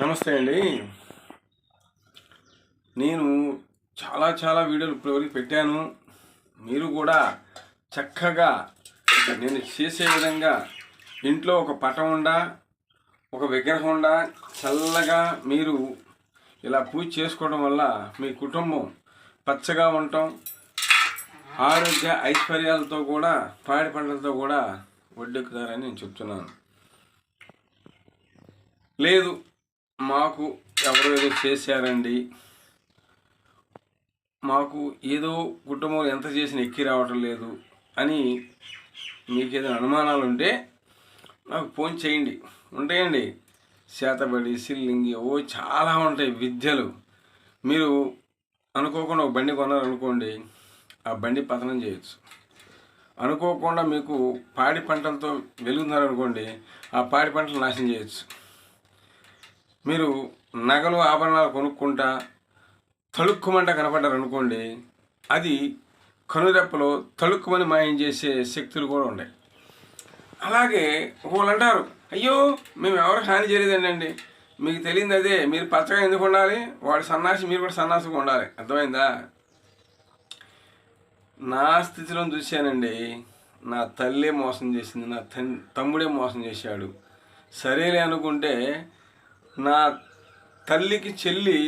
నమస్తే అండి. నేను చాలా వీడియోలు ఇప్పటివరకు పెట్టాను. మీరు కూడా చక్కగా నేను చేసే విధంగా ఇంట్లో ఒక పటం ఉండా, ఒక విగ్రహం ఉండా చల్లగా మీరు ఇలా పూజ చేసుకోవడం వల్ల మీ కుటుంబం పచ్చగా ఉండటం, ఆరోగ్య ఐశ్వర్యాలతో కూడా పాడి పంటలతో కూడా ఒడ్డెక్కుతారని నేను చెప్తున్నాను. లేదు మాకు ఎవరో ఏదో చేశారండి, మాకు ఏదో కుటుంబం ఎంత చేసినా ఎక్కి రావటం లేదు అని మీకు ఏదైనా అనుమానాలు ఉంటే నాకు ఫోన్ చేయండి. ఉంటాయండి శాతబడి, సిల్లింగి, చాలా ఉంటాయి విద్యలు. మీరు అనుకోకుండా ఒక బండి కొన్నారనుకోండి, ఆ బండి పతనం చేయొచ్చు. అనుకోకుండా మీకు పాడి పంటలతో వెలుగుతున్నారనుకోండి, ఆ పాడి పంటలు నాశనం చేయొచ్చు. మీరు నగలు ఆభరణాలు కొనుక్కుంటా తళుక్కుమంట కనపడ్డారనుకోండి, అది కనురెప్పలో తళుక్కుమని మాయం చేసే శక్తులు కూడా ఉన్నాయి. అలాగే ఒకళ్ళు అంటారు, అయ్యో మేము ఎవరికి హాని చేయలేదండి. మీకు తెలియదు అదే, మీరు పచ్చగా ఎందుకు ఉండాలి, వాడు సన్నాసి, మీరు కూడా సన్నాసిగా ఉండాలి. అర్థమైందా? నా స్థితిలో చూశానండి. నా తల్లే మోసం చేసింది, నా తమ్ముడే మోసం చేశాడు. సరేలే అనుకుంటే నా తల్లికి చెల్లి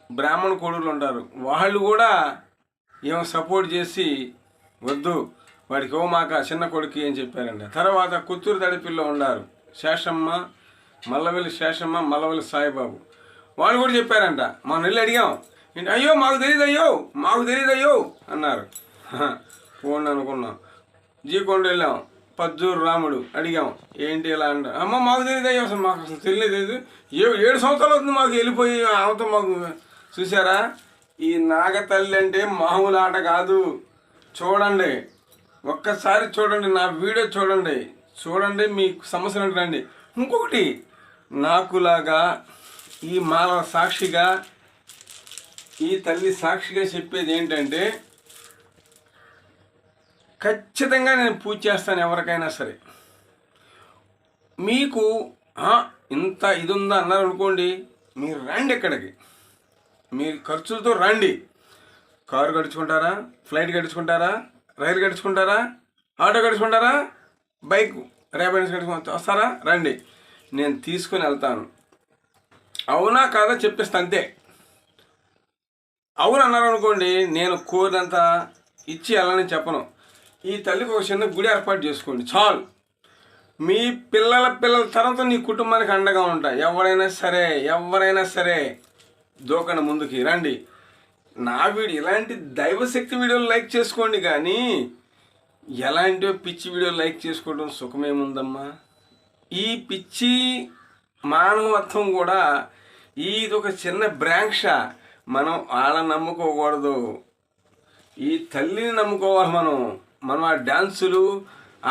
బ్రాహ్మణ కొడుకులు ఉంటారు, వాళ్ళు కూడా ఏమో సపోర్ట్ చేసి వద్దు వాడికి మాక చిన్న కొడుకు అని చెప్పారండి. తర్వాత కుత్తూరు తడిపిల్లో ఉన్నారు శేషమ్మ, మల్లవెల్లి శేషమ్మ, మల్లవెల్లి సాయిబాబు, వాళ్ళు కూడా చెప్పారంట. మనం వెళ్ళి అడిగాం, ఏంటి అయ్యో మాకు తెలియదు అన్నారు. పోండి అనుకున్నాం. జీకొండ వెళ్ళాం, పజ్జూరు రాముడు అడిగాం, ఏంటి ఇలా అంటారు. అమ్మ మాకు తెలియదు అసలు, మాకు అసలు తెలియలేదు. 7 సంవత్సరాలు అవుతుంది మాకు వెళ్ళిపోయి ఆమెతో. మాకు చూసారా, ఈ నాగతల్లి అంటే మామూలు ఆట కాదు. చూడండి, ఒక్కసారి చూడండి, నా వీడియో చూడండి, మీ సమస్యలు రండి. ఇంకొకటి, నాకులాగా ఈ మాల సాక్షిగా, ఈ తల్లి సాక్షిగా చెప్పేది ఏంటంటే, ఖచ్చితంగా నేను పూజ చేస్తాను ఎవరికైనా సరే. మీకు ఇంత ఇది ఉందా అన్నారు అనుకోండి, మీరు రండి ఇక్కడికి, మీరు ఖర్చులతో రండి. కారు గడుచుకుంటారా, ఫ్లైట్ గడుచుకుంటారా, రైలు గడుచుకుంటారా, ఆటో గడుచుకుంటారా, బైక్ రేపటి గడుచుకుంటా వస్తారా, రండి, నేను తీసుకుని వెళ్తాను. అవునా కాదా చెప్పేస్తా అంతే. అవును అన్నారు అనుకోండి, నేను కోరినంత ఇచ్చి వెళ్ళని చెప్పను. ఈ తల్లికి ఒక చిన్న గుడి ఏర్పాటు చేసుకోండి చాలు. మీ పిల్లల తరంతో నీ కుటుంబానికి అండగా ఉంటాయి. ఎవరైనా సరే దూకండి, ముందుకి రండి. నా వీడియో ఇలాంటి దైవశక్తి వీడియోలు లైక్ చేసుకోండి, కానీ ఎలాంటి పిచ్చి వీడియోలు లైక్ చేసుకోవడం సుఖమేముందమ్మా. ఈ పిచ్చి మానవత్వం కూడా ఇది ఒక చిన్న బ్రాంక్ష. మనం వాళ్ళని నమ్ముకోకూడదు, ఈ తల్లిని నమ్ముకోవాలి. మనం ఆ డ్యాన్సులు,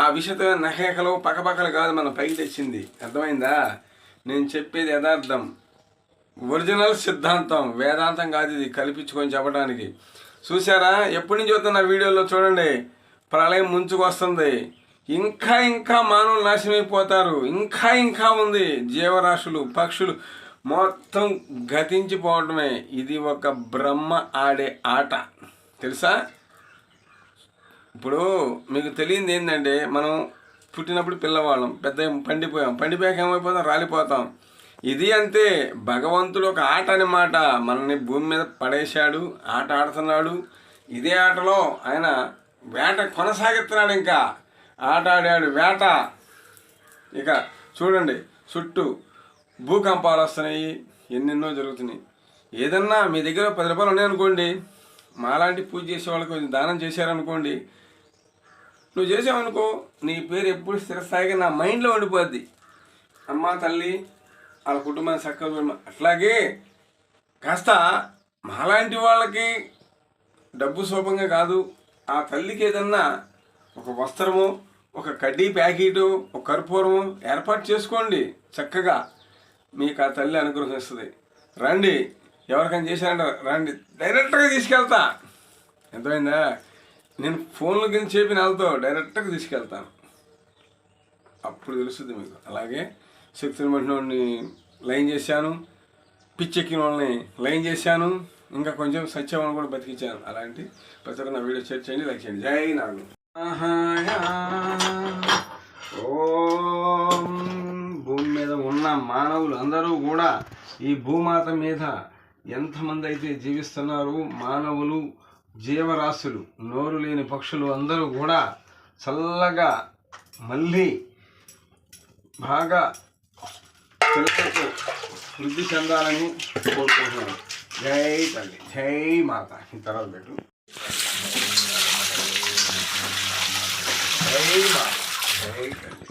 ఆ విషతమైన నకేకలు పక్కపక్కలు కాదు మనం పైకి తెచ్చింది. అర్థమైందా? నేను చెప్పేది యథార్థం, ఒరిజినల్ సిద్ధాంతం, వేదాంతం కాదు ఇది కల్పించుకొని చెప్పడానికి. చూసారా, ఎప్పటి నుంచి వస్తున్న వీడియోలో చూడండి, ప్రళయం ముంచుకు వస్తుంది. ఇంకా మానవులు నాశనమైపోతారు. ఇంకా ఉంది. జీవరాశులు, పక్షులు మొత్తం గతించిపోవడమే. ఇది ఒక బ్రహ్మ ఆడే ఆట, తెలుసా? ఇప్పుడు మీకు తెలియంది ఏంటంటే, మనం పుట్టినప్పుడు పిల్లవాళ్ళం, పెద్ద పండిపోయాక ఏమైపోతాం, రాలిపోతాం. ఇది అంతే. భగవంతుడు ఒక ఆట అన్నమాట. మనల్ని భూమి మీద పడేశాడు, ఆట ఆడుతున్నాడు. ఇదే ఆటలో ఆయన వేట కొనసాగిస్తున్నాడు. ఇంకా ఆట ఆడాడు వేట. ఇక చూడండి, చుట్టూ భూకంపాలు వస్తున్నాయి, ఎన్నెన్నో జరుగుతున్నాయి. ఏదన్నా మీ దగ్గర 10 రూపాయలు ఉన్నాయనుకోండి, మాలాంటి పూజ చేసే వాళ్ళకి దానం చేశారనుకోండి, నువ్వు చేసావనుకో, నీ పేరు ఎప్పుడు స్థిరస్థాయిగా నా మైండ్లో ఉండిపోద్ది. అమ్మ తల్లి వాళ్ళ కుటుంబాన్ని చక్కగా. అట్లాగే కాస్త మాలాంటి వాళ్ళకి డబ్బు శోభంగా కాదు, ఆ తల్లికి ఏదన్నా ఒక వస్త్రము, ఒక కడ్డీ ప్యాకెటు, ఒక కర్పూరము ఏర్పాటు చేసుకోండి. చక్కగా మీకు ఆ తల్లి అనుగ్రహిస్తుంది. రండి, ఎవరికైనా చేశారంట రండి, డైరెక్ట్గా తీసుకెళ్తా. ఎంతమైందా? నేను ఫోన్లో కింద చెప్పిన వాళ్ళతో డైరెక్ట్గా తీసుకెళ్తాను, అప్పుడు తెలుస్తుంది మీకు. అలాగే శక్తిని పట్టినోడిని లైన్ చేశాను, పిచ్చెక్కిన వాళ్ళని లైన్ చేశాను, ఇంకా కొంచెం సత్యవాళ్ళని కూడా బతికించాను. అలాంటి ప్రతి ఒక్క నా వీడియో షేర్ చేయండి, లైక్ చేయండి. జై నాగు. ఓం. భూమి మీద ఉన్న మానవులు అందరూ కూడా ఈ భూమాత మీద ఎంతమంది అయితే జీవిస్తున్నారు, మానవులు, జీవరాశులు, నోరు లేని పక్షులు అందరూ కూడా చల్లగా మళ్ళీ బాగా పిల్లలకు వృద్ధి చెందాలని కోరుకుంటున్నాను. జై తల్లి, జై మాత. ఈ తర్వాత పెట్టు. జై మాత, జై తల్లి.